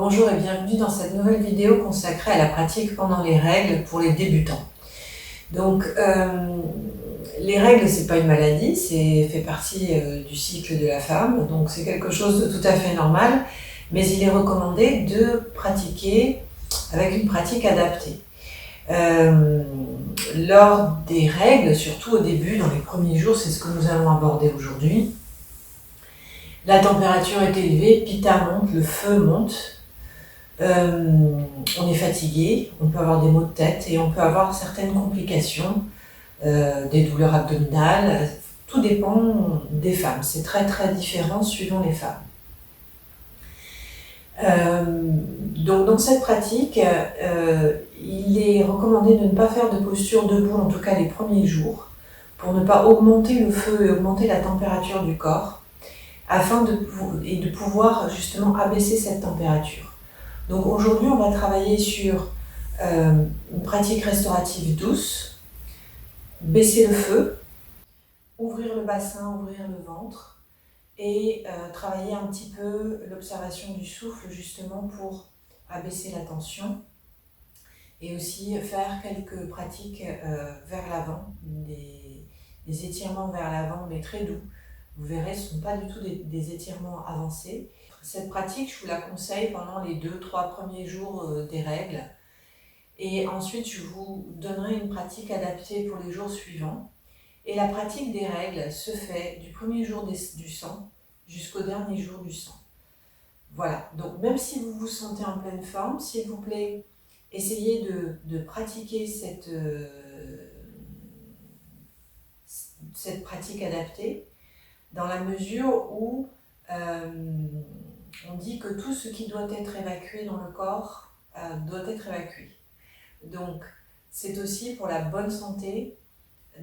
Bonjour et bienvenue dans cette nouvelle vidéo consacrée à la pratique pendant les règles pour les débutants. Donc, les règles, c'est pas une maladie, c'est fait partie du cycle de la femme, donc c'est quelque chose de tout à fait normal, mais il est recommandé de pratiquer avec une pratique adaptée. Lors des règles, surtout au début, dans les premiers jours, c'est ce que nous allons aborder aujourd'hui, la température est élevée, Pitta monte, le feu monte, on est fatigué, on peut avoir des maux de tête et on peut avoir certaines complications, des douleurs abdominales, tout dépend des femmes, c'est très très différent suivant les femmes. Donc dans cette pratique, il est recommandé de ne pas faire de posture debout, en tout cas les premiers jours, pour ne pas augmenter le feu et augmenter la température du corps, afin de pouvoir justement abaisser cette température. Donc aujourd'hui, on va travailler sur une pratique restaurative douce, baisser le feu, ouvrir le bassin, ouvrir le ventre et travailler un petit peu l'observation du souffle justement pour abaisser la tension et aussi faire quelques pratiques vers l'avant, des étirements vers l'avant mais très doux. Vous verrez, ce ne sont pas du tout des étirements avancés. Cette pratique, je vous la conseille pendant les 2-3 premiers jours des règles. Et ensuite, je vous donnerai une pratique adaptée pour les jours suivants. Et la pratique des règles se fait du premier jour du sang jusqu'au dernier jour du sang. Voilà, donc même si vous vous sentez en pleine forme, s'il vous plaît, essayez de pratiquer cette pratique adaptée dans la mesure où on dit que tout ce qui doit être évacué dans le corps doit être évacué. Donc, c'est aussi pour la bonne santé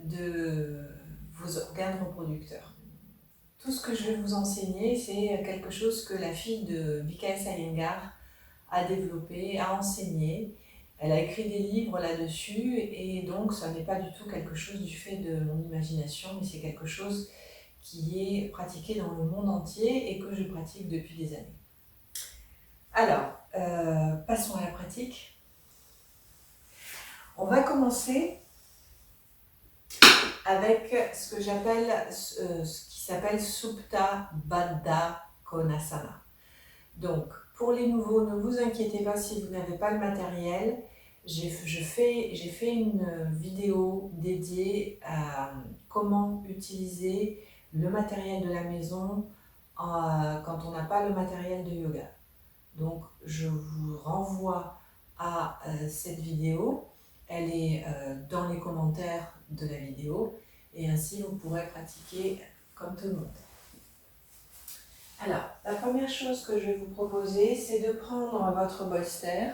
de vos organes reproducteurs. Tout ce que je vais vous enseigner, c'est quelque chose que la fille de Mikael Iyengar a développé, a enseigné. Elle a écrit des livres là-dessus et donc ça n'est pas du tout quelque chose du fait de mon imagination, mais c'est quelque chose qui est pratiqué dans le monde entier et que je pratique depuis des années. Alors, passons à la pratique. On va commencer avec ce que j'appelle, ce qui s'appelle Supta Baddha Konasana. Donc, pour les nouveaux, ne vous inquiétez pas si vous n'avez pas le matériel. J'ai fait une vidéo dédiée à comment utiliser le matériel de la maison quand on n'a pas le matériel de yoga. Donc, je vous renvoie à cette vidéo. Elle est dans les commentaires de la vidéo et ainsi vous pourrez pratiquer comme tout le monde. Alors, la première chose que je vais vous proposer, c'est de prendre votre bolster.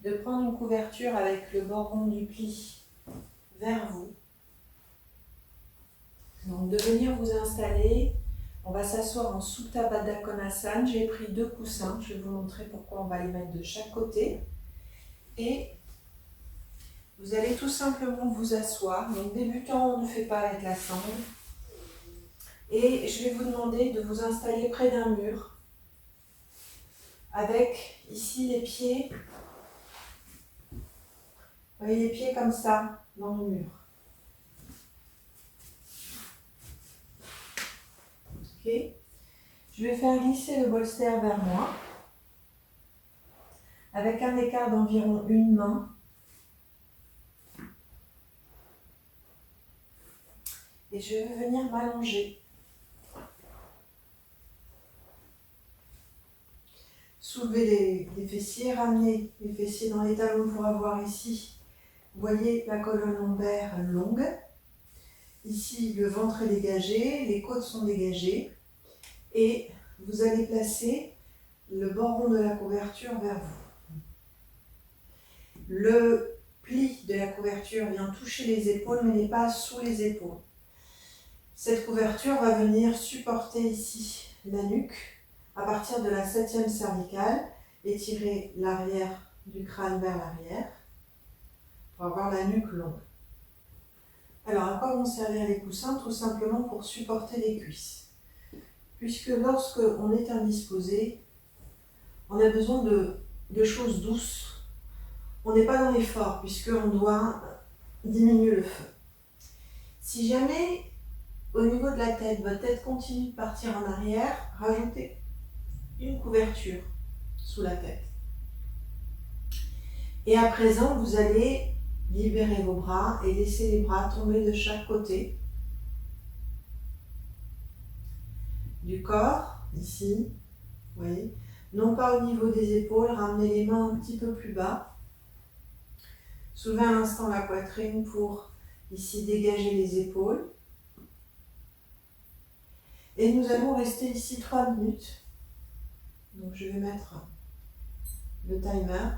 De prendre une couverture avec le bord rond du pli vers vous. Donc, de venir vous installer. On va s'asseoir en Supta Baddha Konasana. J'ai pris 2 coussins. Je vais vous montrer pourquoi on va les mettre de chaque côté. Et vous allez tout simplement vous asseoir. Donc, débutant, on ne fait pas avec la sangle. Et je vais vous demander de vous installer près d'un mur. Avec ici les pieds. Vous voyez les pieds comme ça, dans le mur. Ok. Je vais faire glisser le bolster vers moi. Avec un écart d'environ une main. Et je vais venir m'allonger. Soulevez les fessiers, ramenez les fessiers dans les talons pour avoir ici, vous voyez la colonne lombaire longue. Ici, le ventre est dégagé, les côtes sont dégagées. Et vous allez placer le bord rond de la couverture vers vous. Le pli de la couverture vient toucher les épaules, mais n'est pas sous les épaules. Cette couverture va venir supporter ici la nuque à partir de la 7e cervicale, étirer l'arrière du crâne vers l'arrière pour avoir la nuque longue. Alors, à quoi vont servir les coussins? Tout simplement pour supporter les cuisses. Puisque lorsque on est indisposé, on a besoin de choses douces. On n'est pas dans l'effort, puisqu'on doit diminuer le feu. Si jamais, au niveau de la tête, votre tête continue de partir en arrière, rajoutez une couverture sous la tête. Et à présent, vous allez libérer vos bras et laisser les bras tomber de chaque côté du corps, ici, vous voyez, non pas au niveau des épaules, ramenez les mains un petit peu plus bas. Soulevez un instant la poitrine pour ici dégager les épaules. Et nous allons rester ici 3 minutes. Donc je vais mettre le timer.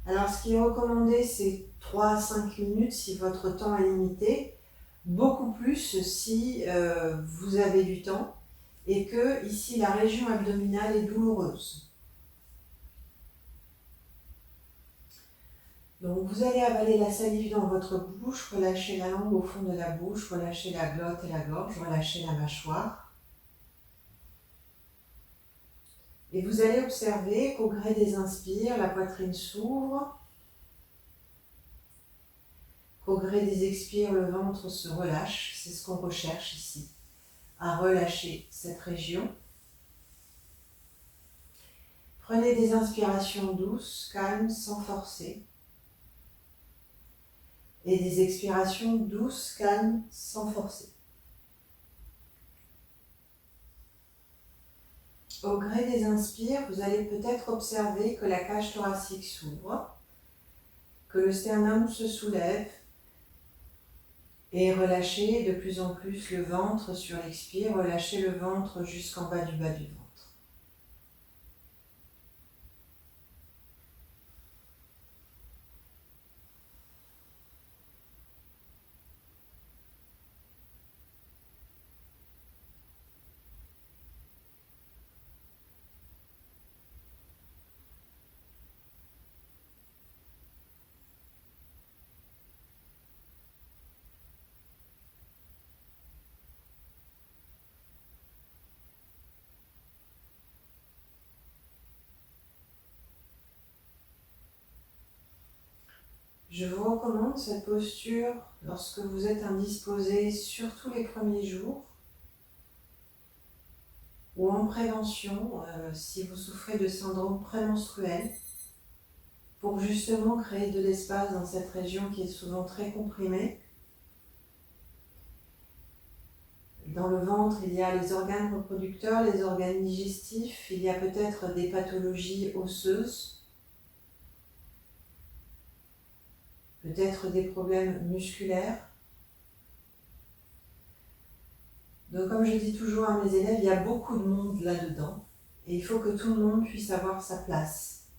Alors ce qui est recommandé, c'est 3 à 5 minutes si votre temps est limité. Beaucoup plus si vous avez du temps et que ici la région abdominale est douloureuse. Donc vous allez avaler la salive dans votre bouche, relâcher la langue au fond de la bouche, relâcher la glotte et la gorge, relâcher la mâchoire. Et vous allez observer qu'au gré des inspires, la poitrine s'ouvre, qu'au gré des expires, le ventre se relâche. C'est ce qu'on recherche ici, à relâcher cette région. Prenez des inspirations douces, calmes, sans forcer. Et des expirations douces, calmes, sans forcer. Au gré des inspires, vous allez peut-être observer que la cage thoracique s'ouvre, que le sternum se soulève et relâchez de plus en plus le ventre sur l'expire, relâchez le ventre jusqu'en bas du ventre. Je vous recommande cette posture lorsque vous êtes indisposé, surtout les premiers jours, ou en prévention, si vous souffrez de syndrome prémenstruel, pour justement créer de l'espace dans cette région qui est souvent très comprimée. Dans le ventre, il y a les organes reproducteurs, les organes digestifs, il y a peut-être des pathologies osseuses, peut-être des problèmes musculaires. Donc comme je dis toujours à mes élèves, il y a beaucoup de monde là-dedans et il faut que tout le monde puisse avoir sa place.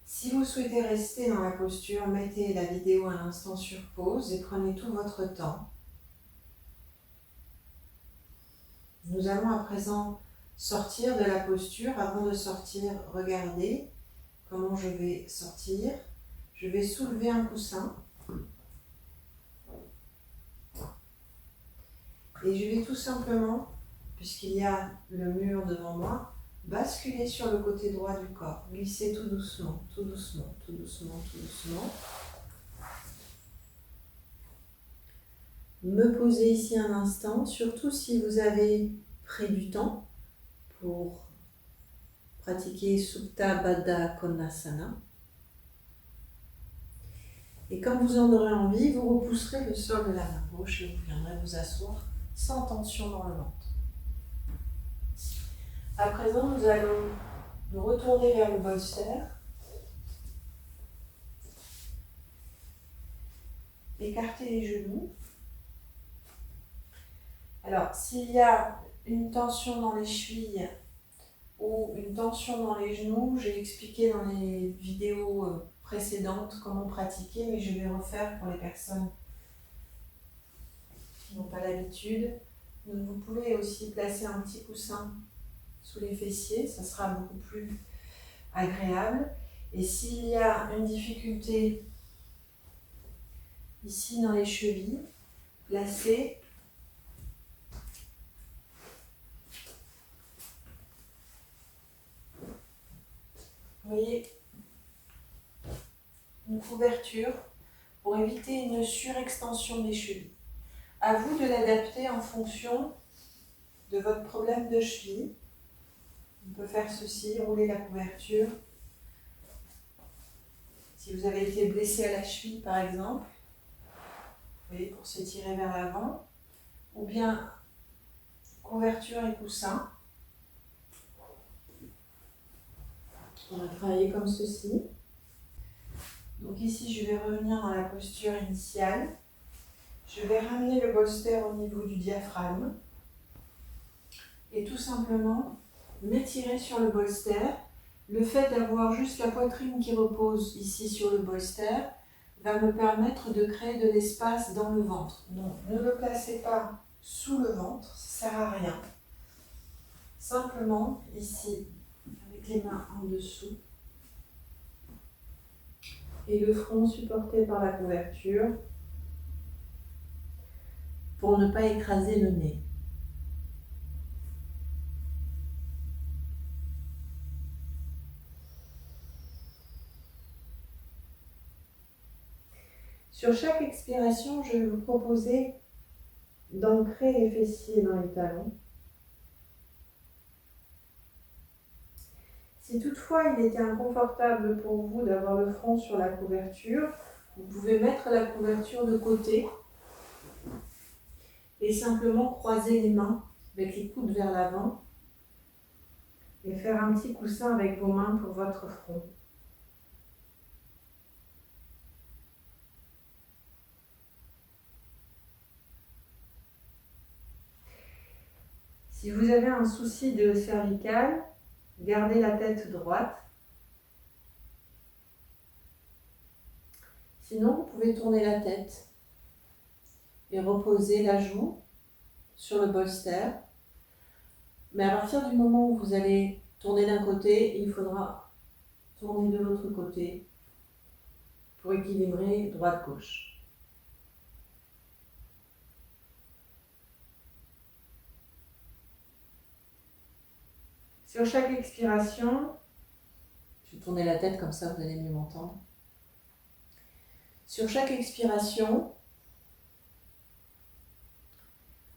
Si vous souhaitez rester dans la posture, mettez la vidéo un instant sur pause et prenez tout votre temps. Nous allons à présent sortir de la posture. Avant de sortir, regardez comment je vais sortir. Je vais soulever un coussin et je vais tout simplement, puisqu'il y a le mur devant moi, basculer sur le côté droit du corps. Glissez tout doucement, tout doucement, tout doucement, tout doucement. Me poser ici un instant, surtout si vous avez pris du temps pour pratiquer Supta Baddha Konasana. Et quand vous en aurez envie, vous repousserez le sol de la main gauche et vous viendrez vous asseoir sans tension dans le ventre. À présent, nous allons nous retourner vers le bolster. Écarter les genoux. Alors, s'il y a une tension dans les chevilles ou une tension dans les genoux, j'ai expliqué dans les vidéos précédentes comment pratiquer, mais je vais refaire pour les personnes qui n'ont pas l'habitude. Donc, vous pouvez aussi placer un petit coussin sous les fessiers, ça sera beaucoup plus agréable. Et s'il y a une difficulté ici dans les chevilles, placez vous voyez, une couverture pour éviter une surextension des chevilles. À vous de l'adapter en fonction de votre problème de cheville. On peut faire ceci, rouler la couverture. Si vous avez été blessé à la cheville par exemple, vous voyez, pour s'étirer vers l'avant, ou bien couverture et coussin. On va travailler comme ceci. Donc ici, je vais revenir dans la posture initiale. Je vais ramener le bolster au niveau du diaphragme et tout simplement m'étirer sur le bolster. Le fait d'avoir juste la poitrine qui repose ici sur le bolster va me permettre de créer de l'espace dans le ventre. Donc ne le placez pas sous le ventre, ça ne sert à rien. Simplement ici, avec les mains en dessous, et le front supporté par la couverture pour ne pas écraser le nez. Sur chaque expiration, je vais vous proposer d'ancrer les fessiers dans les talons. Si toutefois il était inconfortable pour vous d'avoir le front sur la couverture, vous pouvez mettre la couverture de côté et simplement croiser les mains avec les coudes vers l'avant et faire un petit coussin avec vos mains pour votre front. Si vous avez un souci de cervical, gardez la tête droite. Sinon, vous pouvez tourner la tête et reposer la joue sur le bolster. Mais à partir du moment où vous allez tourner d'un côté, il faudra tourner de l'autre côté pour équilibrer droite-gauche. Sur chaque expiration, je vais tourner la tête comme ça, vous allez mieux m'entendre. Sur chaque expiration,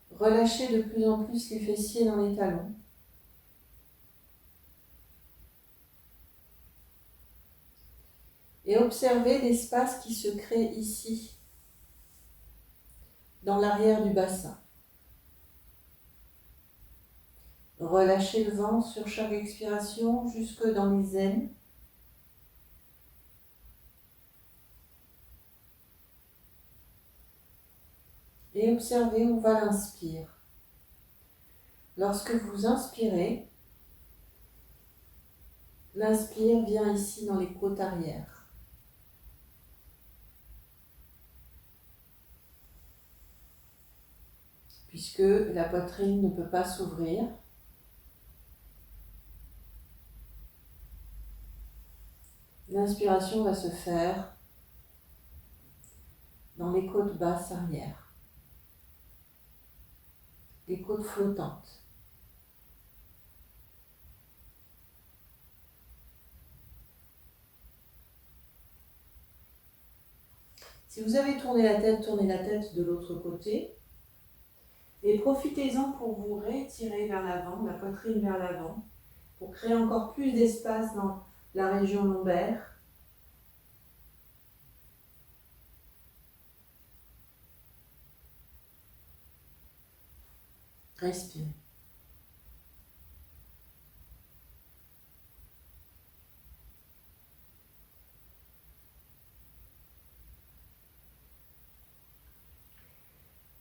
relâchez de plus en plus les fessiers dans les talons. Et observez l'espace qui se crée ici, dans l'arrière du bassin. Relâchez le ventre sur chaque expiration jusque dans les aines. Et observez où va l'inspire. Lorsque vous inspirez, l'inspire vient ici dans les côtes arrière. Puisque la poitrine ne peut pas s'ouvrir, l'inspiration va se faire dans les côtes basses arrière, les côtes flottantes. Si vous avez tourné la tête, tournez la tête de l'autre côté et profitez-en pour vous réétirer vers l'avant, la poitrine vers l'avant, pour créer encore plus d'espace dans la région lombaire. Respirez.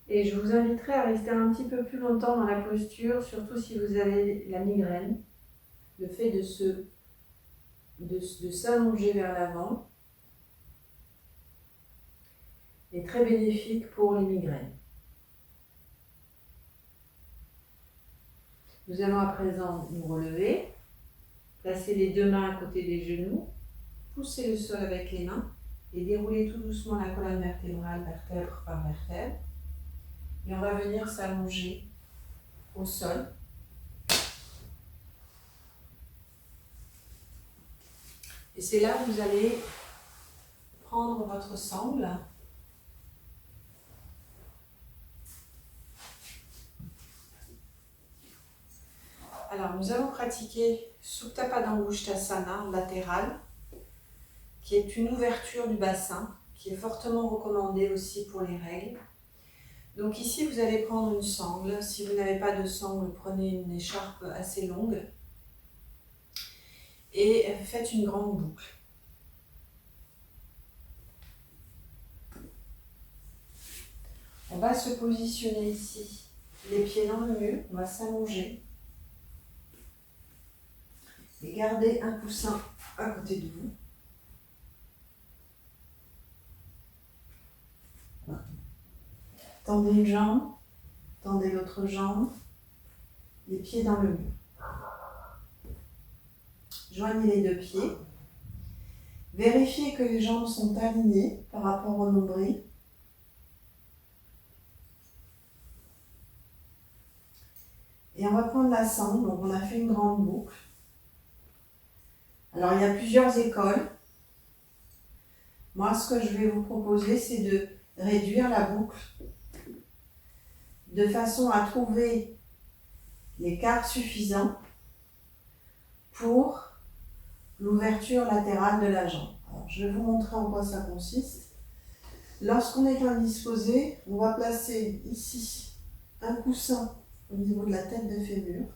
Et je vous inviterai à rester un petit peu plus longtemps dans la posture, surtout si vous avez la migraine. Le fait de s'allonger vers l'avant est très bénéfique pour les migraines. Nous allons à présent nous relever. Placez les deux mains à côté des genoux, poussez le sol avec les mains et déroulez tout doucement la colonne vertébrale, vertèbre par vertèbre. Et on va venir s'allonger au sol. Et c'est là où vous allez prendre votre sangle. Alors, nous allons pratiquer Supta Padangusthasana latéral, qui est une ouverture du bassin, qui est fortement recommandée aussi pour les règles. Donc ici, vous allez prendre une sangle. Si vous n'avez pas de sangle, prenez une écharpe assez longue et faites une grande boucle. On va se positionner ici, les pieds dans le mur, on va s'allonger et garder un coussin à côté de vous. Tendez une jambe, tendez l'autre jambe, les pieds dans le mur. Joignez les deux pieds. Vérifiez que les jambes sont alignées par rapport au nombril. Et on va prendre la sangle, donc on a fait une grande boucle. Alors il y a plusieurs écoles. Moi, ce que je vais vous proposer, c'est de réduire la boucle de façon à trouver l'écart suffisant pour l'ouverture latérale de la jambe. Alors, je vais vous montrer en quoi ça consiste. Lorsqu'on est indisposé, on va placer ici un coussin au niveau de la tête de fémur.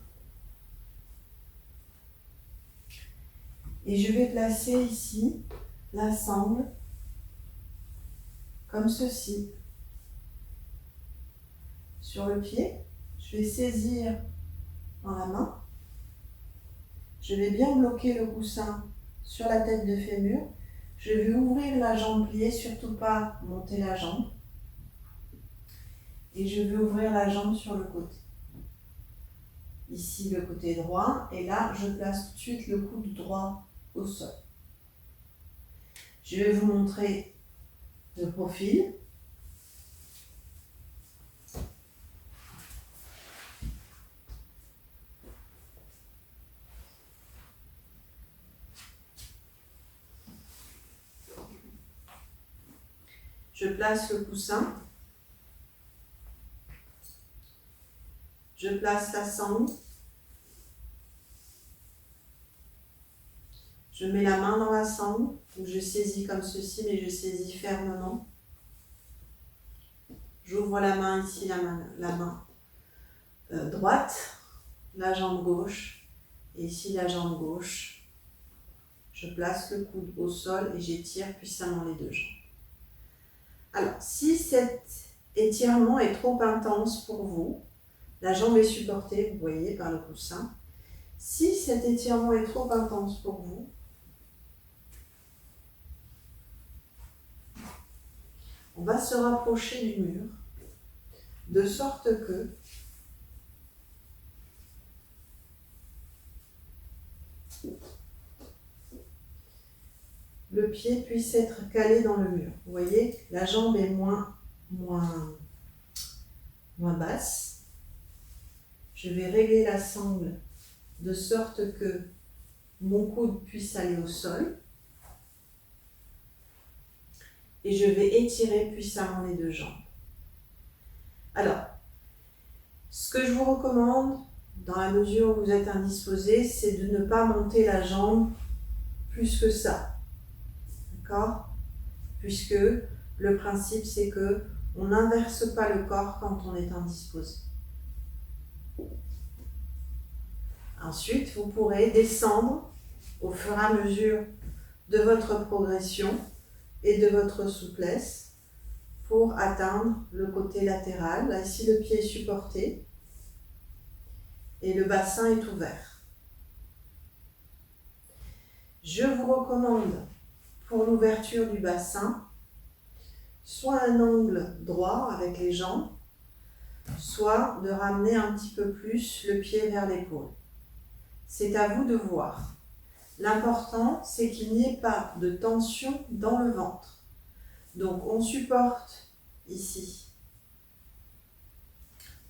Et je vais placer ici la sangle comme ceci. Sur le pied, je vais saisir dans la main. Je vais bien bloquer le coussin sur la tête de fémur. Je vais ouvrir la jambe pliée, surtout pas monter la jambe. Et je vais ouvrir la jambe sur le côté. Ici le côté droit, et là je place tout de suite le coude droit au sol. Je vais vous montrer le profil. Je place le coussin. Je place la sangle. Je mets la main dans la sangle, où je saisis comme ceci, mais je saisis fermement. J'ouvre la main ici, la main droite, la jambe gauche, et ici la jambe gauche. Je place le coude au sol et j'étire puissamment les deux jambes. Alors, si cet étirement est trop intense pour vous, la jambe est supportée, vous voyez, par le coussin. Si cet étirement est trop intense pour vous, on va se rapprocher du mur, de sorte que le pied puisse être calé dans le mur. Vous voyez, la jambe est moins basse. Je vais régler la sangle de sorte que mon coude puisse aller au sol. Et je vais étirer puissamment les deux jambes. Alors, ce que je vous recommande, dans la mesure où vous êtes indisposé, c'est de ne pas monter la jambe plus que ça. D'accord ? Puisque le principe, c'est que on n'inverse pas le corps quand on est indisposé. Ensuite, vous pourrez descendre au fur et à mesure de votre progression et de votre souplesse pour atteindre le côté latéral. Là, ici, le pied est supporté et le bassin est ouvert. Je vous recommande pour l'ouverture du bassin soit un angle droit avec les jambes, soit de ramener un petit peu plus le pied vers l'épaule. C'est à vous de voir. L'important, c'est qu'il n'y ait pas de tension dans le ventre. Donc, on supporte ici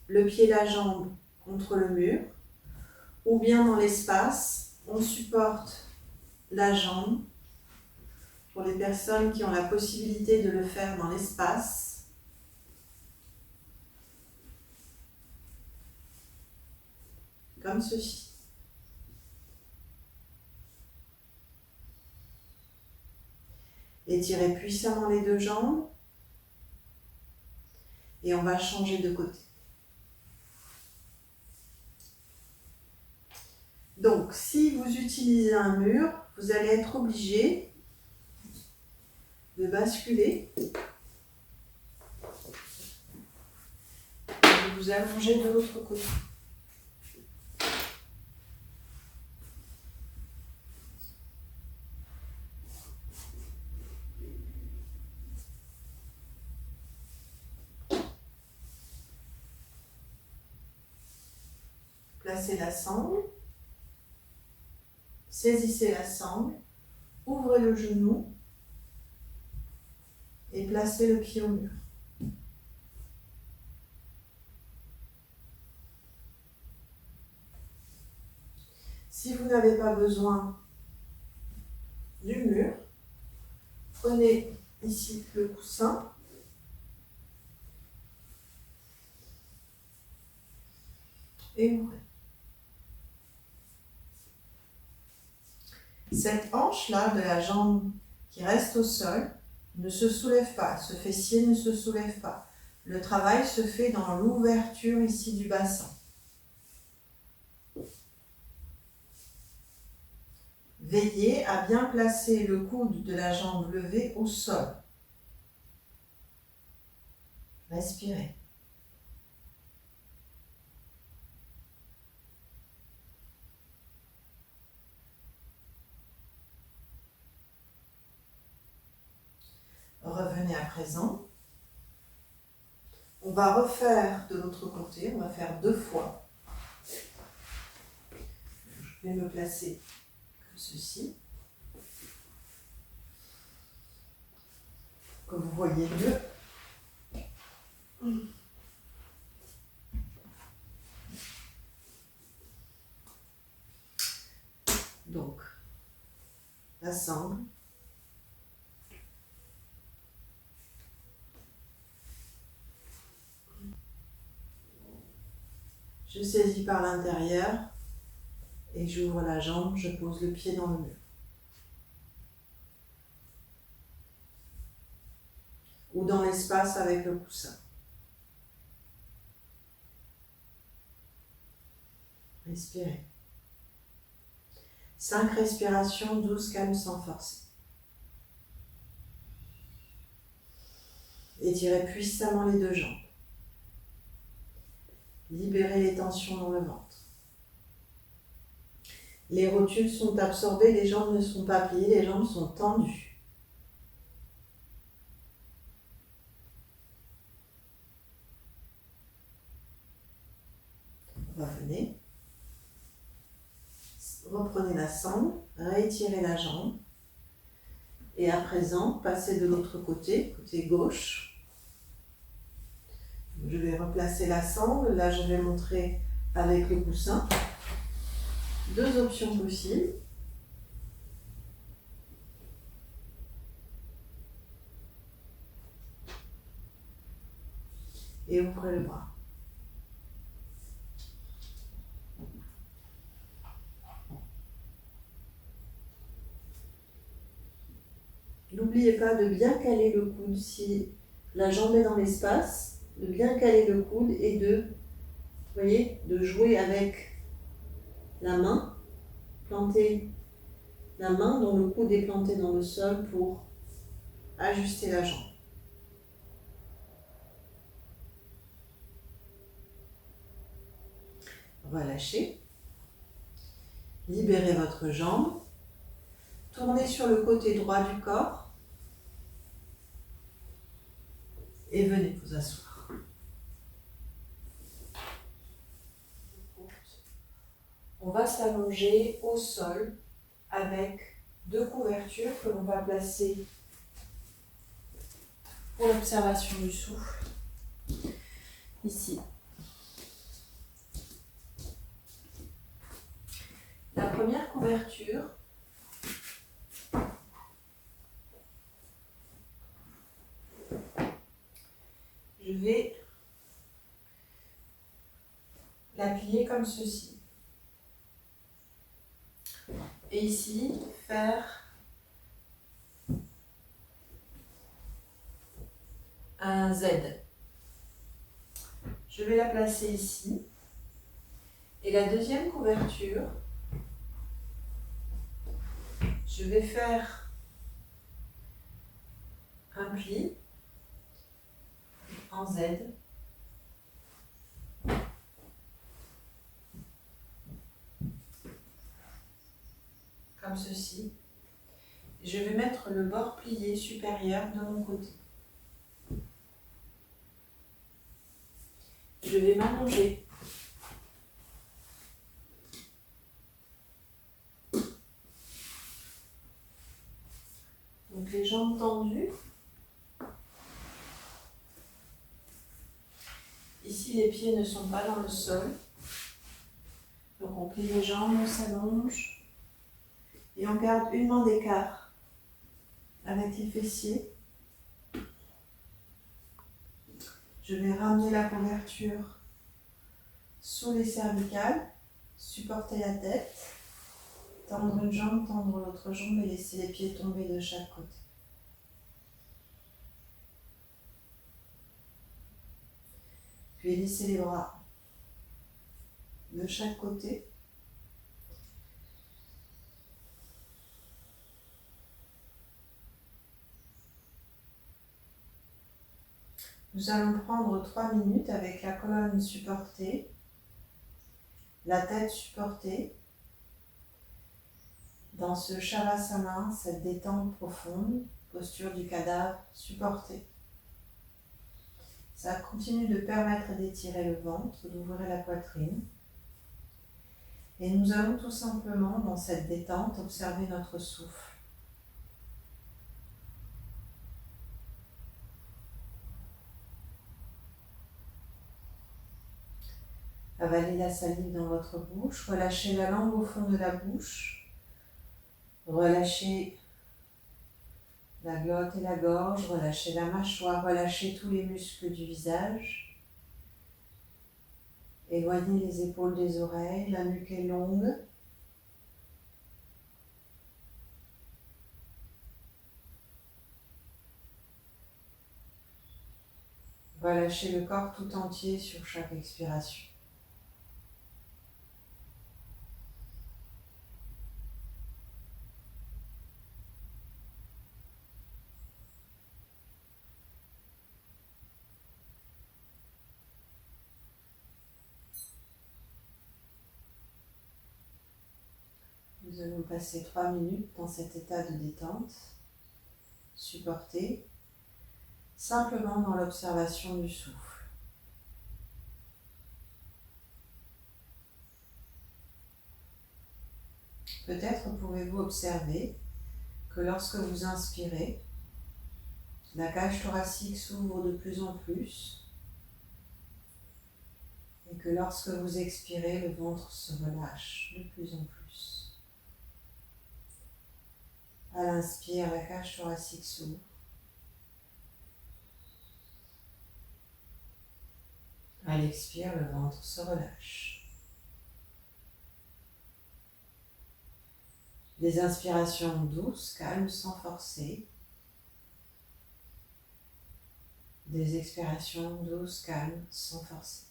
le pied et la jambe contre le mur, ou bien dans l'espace, on supporte la jambe pour les personnes qui ont la possibilité de le faire dans l'espace. Comme ceci. Étirez puissamment les deux jambes et on va changer de côté. Donc, si vous utilisez un mur, vous allez être obligé de basculer et de vous allonger de l'autre côté. Placez la sangle, saisissez la sangle, ouvrez le genou et placez le pied au mur. Si vous n'avez pas besoin du mur, prenez ici le coussin et ouvrez. Cette hanche-là de la jambe qui reste au sol ne se soulève pas, ce fessier ne se soulève pas. Le travail se fait dans l'ouverture ici du bassin. Veillez à bien placer le coude de la jambe levée au sol. Respirez. Revenez à présent. On va refaire de l'autre côté, on va faire 2 fois. Je vais me placer comme ceci. Que vous voyez mieux. Donc, la sangle. Je saisis par l'intérieur et j'ouvre la jambe, je pose le pied dans le mur. Ou dans l'espace avec le coussin. Respirez. 5 respirations, 12 calmes sans forcer. Étirez puissamment les 2 jambes. Libérez les tensions dans le ventre. Les rotules sont absorbées, les jambes ne sont pas pliées, les jambes sont tendues. Revenez. Reprenez la sangle, réétirez la jambe. Et à présent, passez de l'autre côté, côté gauche. Je vais replacer la sangle. Là, je vais montrer avec le coussin. 2 options possibles. Et ouvrez le bras. N'oubliez pas de bien caler le coude si la jambe est dans l'espace, de bien caler le coude et de jouer avec la main, planter la main dont le coude est planté dans le sol pour ajuster la jambe. Relâchez. Libérez votre jambe. Tournez sur le côté droit du corps. Et venez vous asseoir. On va s'allonger au sol avec 2 couvertures que l'on va placer pour l'observation du souffle, ici. La première couverture, je vais la plier comme ceci. Et ici, faire un Z. Je vais la placer ici. Et la deuxième couverture, je vais faire un pli en Z. Comme ceci. Je vais mettre le bord plié supérieur de mon côté. Je vais m'allonger. Donc les jambes tendues. Ici, les pieds ne sont pas dans le sol. Donc on plie les jambes, on s'allonge. Et on garde une main d'écart avec les fessiers. Je vais ramener la couverture sous les cervicales, supporter la tête, tendre une jambe, tendre l'autre jambe et laisser les pieds tomber de chaque côté. Puis laisser les bras de chaque côté. Nous allons prendre 3 minutes avec la colonne supportée, la tête supportée, dans ce Shavasana, cette détente profonde, posture du cadavre supportée. Ça continue de permettre d'étirer le ventre, d'ouvrir la poitrine. Et nous allons tout simplement, dans cette détente, observer notre souffle. Avalez la salive dans votre bouche, relâchez la langue au fond de la bouche, relâchez la glotte et la gorge, relâchez la mâchoire, relâchez tous les muscles du visage. Éloignez les épaules des oreilles, la nuque est longue. Relâchez le corps tout entier sur chaque expiration. Nous allons passer 3 minutes dans cet état de détente, supporté, simplement dans l'observation du souffle. Peut-être pouvez-vous observer que lorsque vous inspirez, la cage thoracique s'ouvre de plus en plus et que lorsque vous expirez, le ventre se relâche de plus en plus. À l'inspire, la cage thoracique s'ouvre. À l'expire, le ventre se relâche. Des inspirations douces, calmes, sans forcer. Des expirations douces, calmes, sans forcer.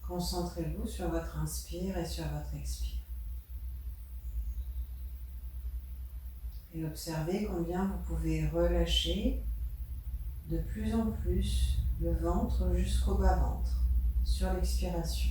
Concentrez-vous sur votre inspire et sur votre expire. Et observez combien vous pouvez relâcher de plus en plus le ventre jusqu'au bas-ventre sur l'expiration.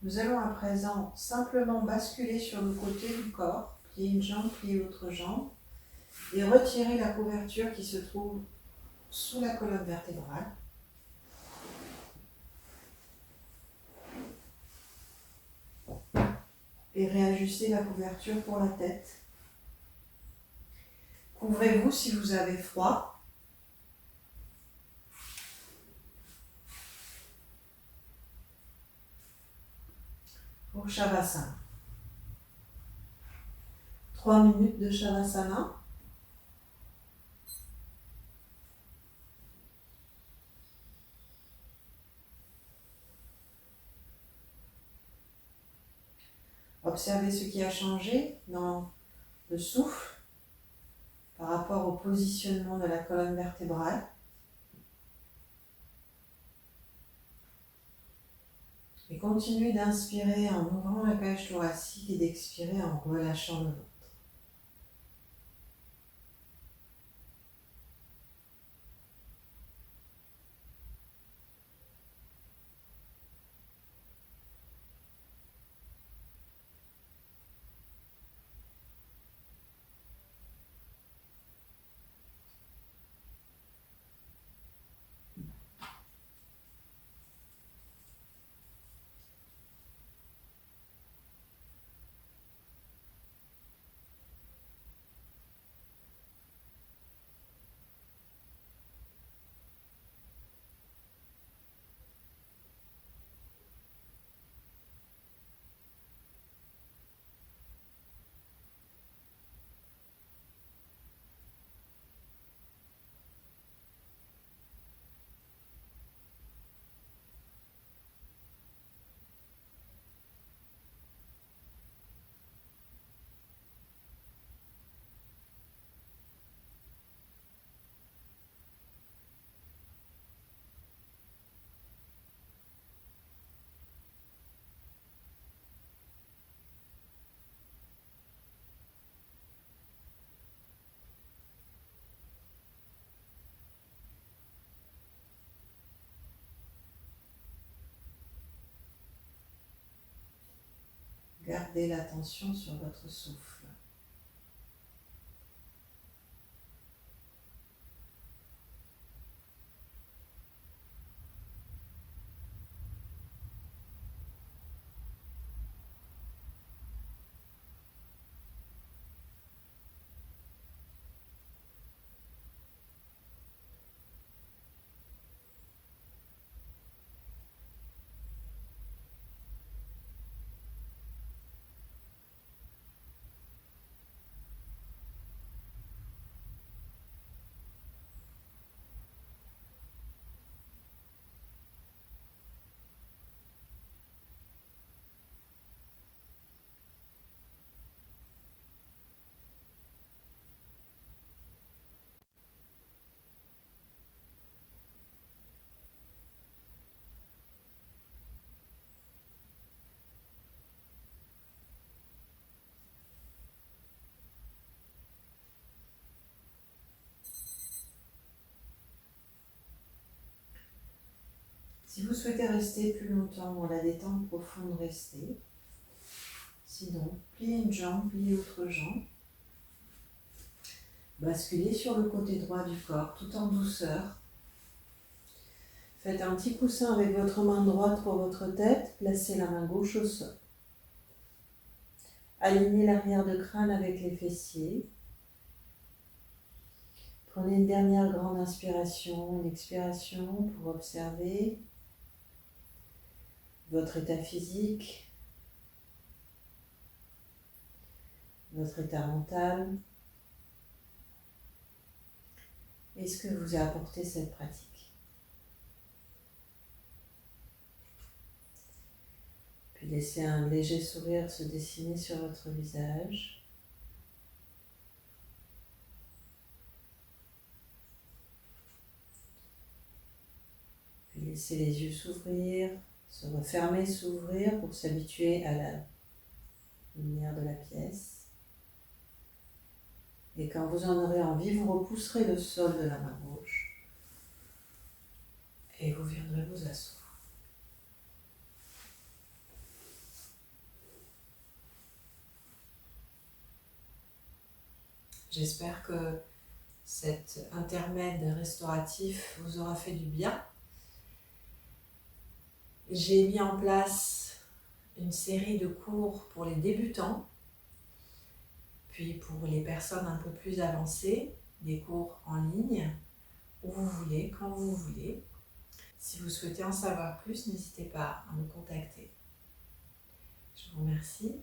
Nous allons à présent simplement basculer sur le côté du corps, plier une jambe, plier l'autre jambe, et retirer la couverture qui se trouve sous la colonne vertébrale. Et réajuster la couverture pour la tête. Couvrez-vous si vous avez froid. Pour Shavasana. 3 minutes de Shavasana. Observez ce qui a changé dans le souffle par rapport au positionnement de la colonne vertébrale. Et continuez d'inspirer en ouvrant la cage thoracique et d'expirer en relâchant le ventre. Gardez l'attention sur votre souffle. Si vous souhaitez rester plus longtemps dans la détente profonde, restez. Sinon, pliez une jambe, pliez l'autre jambe. Basculez sur le côté droit du corps tout en douceur. Faites un petit coussin avec votre main droite pour votre tête. Placez la main gauche au sol. Alignez l'arrière de crâne avec les fessiers. Prenez une dernière grande inspiration, une expiration pour observer votre état physique, votre état mental et ce que vous a apporté cette pratique. Puis laissez un léger sourire se dessiner sur votre visage. Puis laissez les yeux s'ouvrir, se refermer, s'ouvrir pour s'habituer à la lumière de la pièce. Et quand vous en aurez envie, vous repousserez le sol de la main gauche et vous viendrez vous asseoir. J'espère que cet intermède restauratif vous aura fait du bien. J'ai mis en place une série de cours pour les débutants, puis pour les personnes un peu plus avancées, des cours en ligne, où vous voulez, quand vous voulez. Si vous souhaitez en savoir plus, n'hésitez pas à me contacter. Je vous remercie.